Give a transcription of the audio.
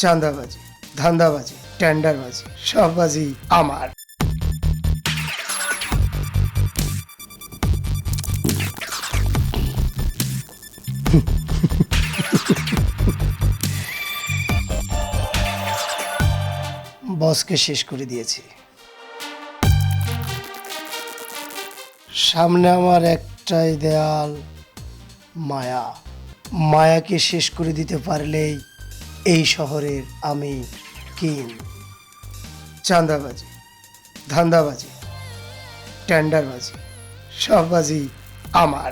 চাঁদাবাজি, ধান্দাবাজি, টেন্ডারবাজি, সব বাজি আমার। বসকে শেষ করে দিয়েছি। সামনে আমার একটাই দেয়াল, মায়া। মায়াকে শেষ করে দিতে পারলেই এই শহরের আমি কিং। চাঁদাবাজি, ধান্দাবাজি, টেন্ডারবাজি, সব বাজি আমার।